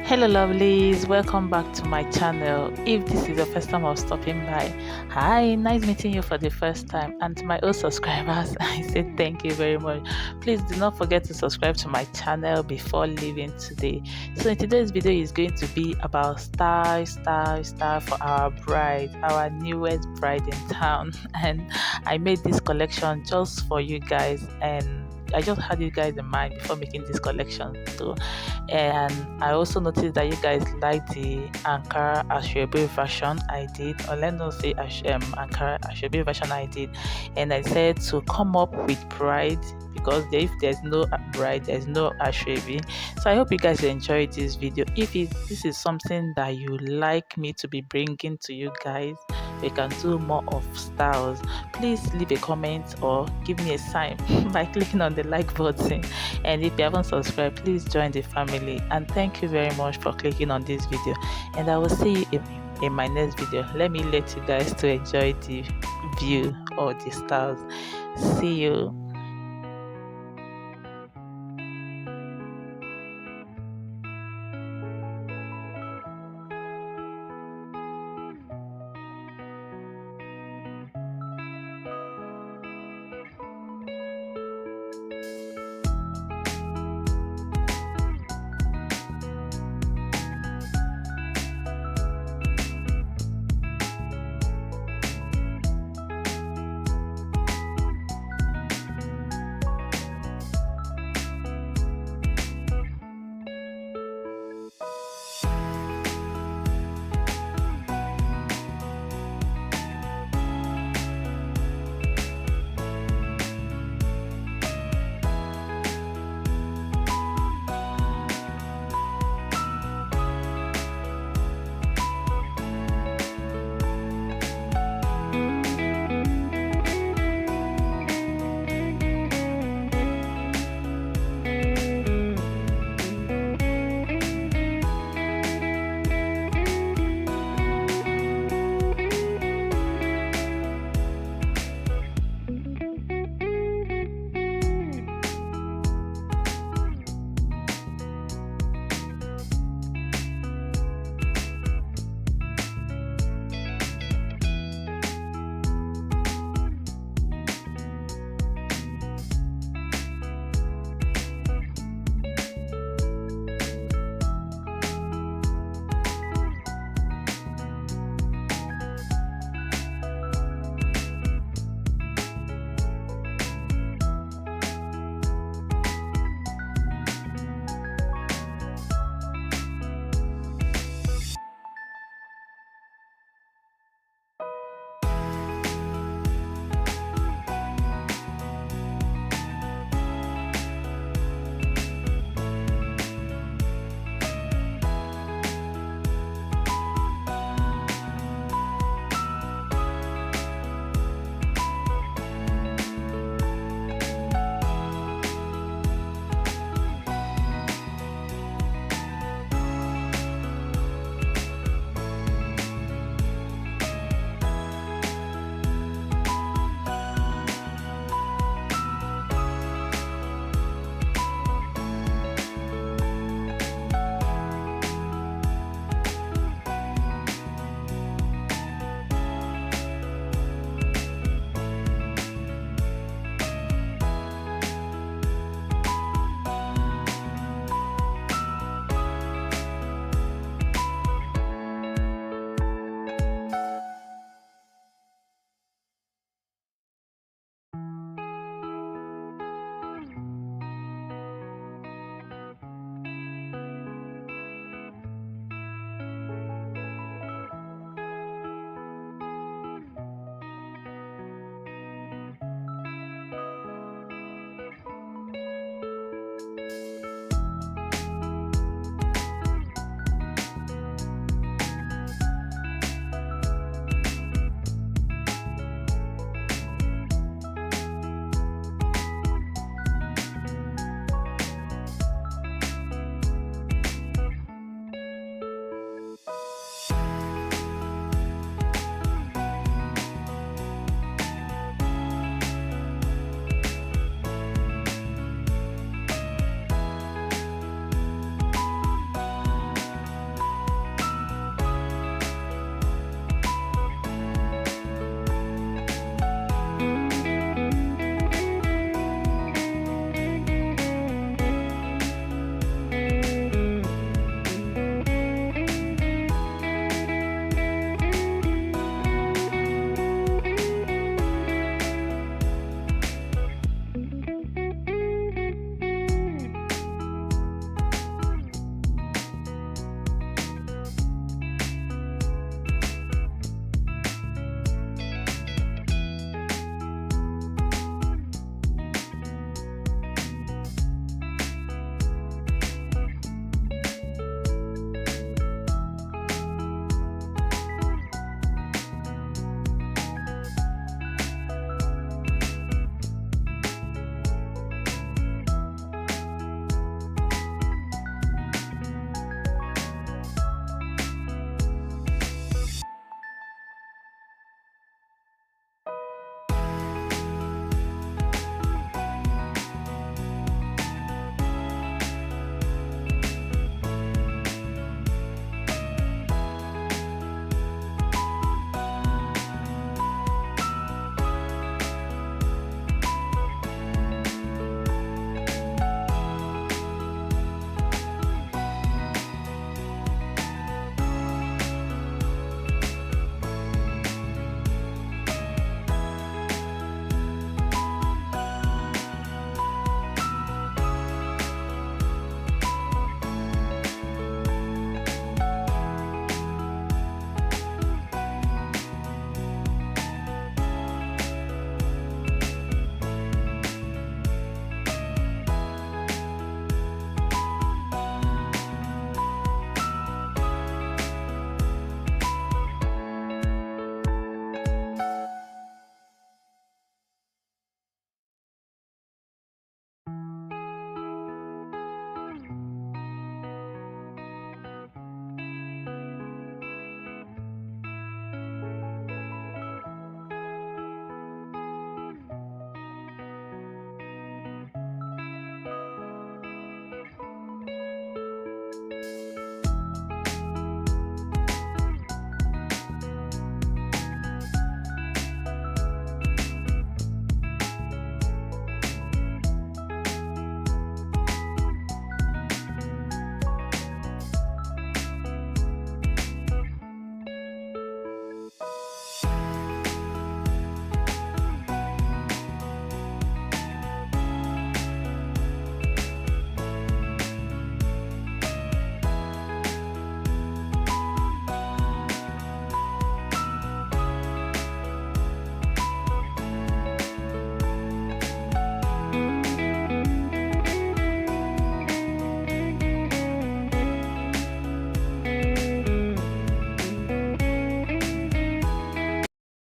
Hello lovelies, welcome back to my channel. If this is your first time of stopping by, hi, nice meeting you for the first time. And to my old subscribers, I say thank you very much. Please do not forget to subscribe to my channel before leaving today. So in today's video is going to be about style for our bride, our newest bride in town. And I made this collection just for you guys, and I just had you guys in mind before making this collection too. And I also noticed that you guys like the Ankara Ashwebi version I did, or let us say Ankara Ashwebi version I did, and I said to come up with pride because if there's no bride, there's no Ashwebi. So I hope you guys enjoyed this video. If this is something that you like me to be bringing to you guys, we can do more of styles. Please leave a comment or give me a sign by clicking on the like button. And if you haven't subscribed, please join the family. And thank you very much for clicking on this video, and I will see you in my next video. Let me let you guys to enjoy the view of the stars. See you.